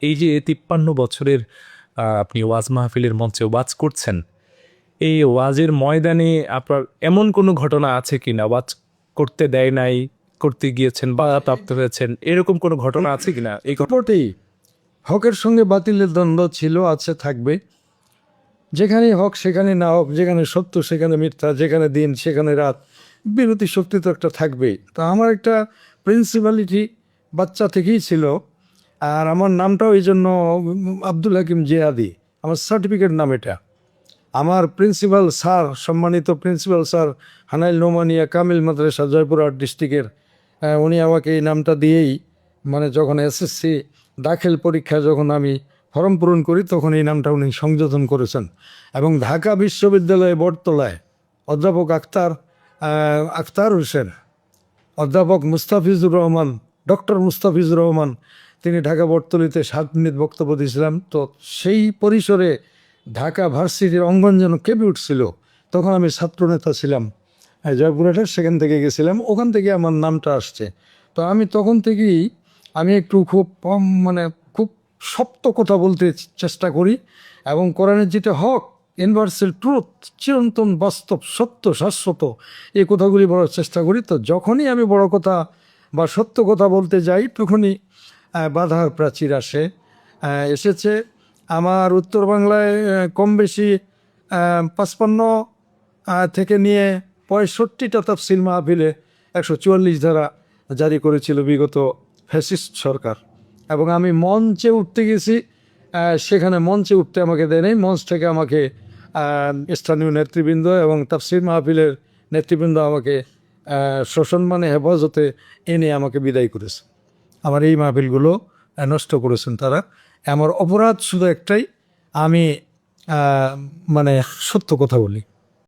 এই যে ৫৩ বছরের আপনি ওয়াজ মাহফিলের মঞ্চে ওয়াজ করছেন, এই ওয়াজের ময়দানে আপনার এমন কোনো ঘটনা আছে কিনা, ওয়াজ করতে দেয় নাই, করতে গিয়েছেন বাধা প্রাপ্ত হয়েছেন, এরকম কোনো ঘটনা আছে কিনা? এই বটেই, হকের সঙ্গে বাতিলের দ্বন্দ্ব ছিল, আছে, থাকবে। যেখানে হক সেখানে না হক, যেখানে সত্য সেখানে মিথ্যা, যেখানে দিন সেখানে রাত, বিরোধী শক্তি তো একটা থাকবেই। তো আমার একটা প্রিন্সিপালিটি বাচ্চা থেকেই ছিল। আর আমার নামটাও এই জন্য আব্দুল হাকিম জিয়াদি, আমার সার্টিফিকেট নাম এটা। আমার প্রিন্সিপাল স্যার, সম্মানিত প্রিন্সিপাল স্যার হানাইল নোমানিয়া কামিল মাদ্রাসা জয়পুরহাট ডিস্ট্রিক্টের, উনি আমাকে এই নামটা দিয়েই, মানে যখন এসএসসি দাখিল পরীক্ষায় যখন আমি ফর্ম পূরণ করি তখন এই নামটা উনি সংযোজন করেছেন। এবং ঢাকা বিশ্ববিদ্যালয়ে বটতলায় অধ্যাপক আখতার হোসেন, অধ্যাপক মুস্তাফিজুর রহমান, ডক্টর মুস্তাফিজুর রহমান, তিনি ঢাকা বটতলিতে 7 মিনিট বক্তব্য দিয়েছিলাম। তো সেই পরিসরে ঢাকা ভার্সিটির অঙ্গন যেন কেঁপে উঠছিল। তখন আমি ছাত্রনেতা ছিলাম, জয়পুরহাটের, সেখান থেকে গেছিলাম, ওখান থেকে আমার নামটা আসছে। তো আমি তখন থেকেই আমি একটু খুব মানে খুব শক্ত কথা বলতে চেষ্টা করি, এবং কোরআনের যেটা হক, ইউনিভার্সাল ট্রুথ, চিরন্তন বাস্তব সত্য শাশ্বত, এই কথাগুলি বলার চেষ্টা করি। তো যখনই আমি বড় কথা বা সত্য কথা বলতে যাই তখনই বাধার প্রাচীর এসেছে। আমার উত্তর বাংলায় কম বেশি ৫৫ থেকে নিয়ে ৬৫টা তাফসির মাহফিলে ১৪৪ ধারা জারি করেছিল বিগত ফ্যাসিস্ট সরকার। এবং আমি মঞ্চে উঠতে গেছি, সেখানে মঞ্চে উঠতে আমাকে দেয় নেই, মঞ্চ থেকে আমাকে স্থানীয় নেতৃবৃন্দ এবং তাফসির মাহফিলের নেতৃবৃন্দ আমাকে সসম্মানে হেফাজতে এনে আমাকে বিদায় করেছে। আমার এই মাহফিলগুলো নষ্ট করেছেন তারা। আমার অপরাধ শুধু একটাই, আমি মানে সত্য কথা বলি।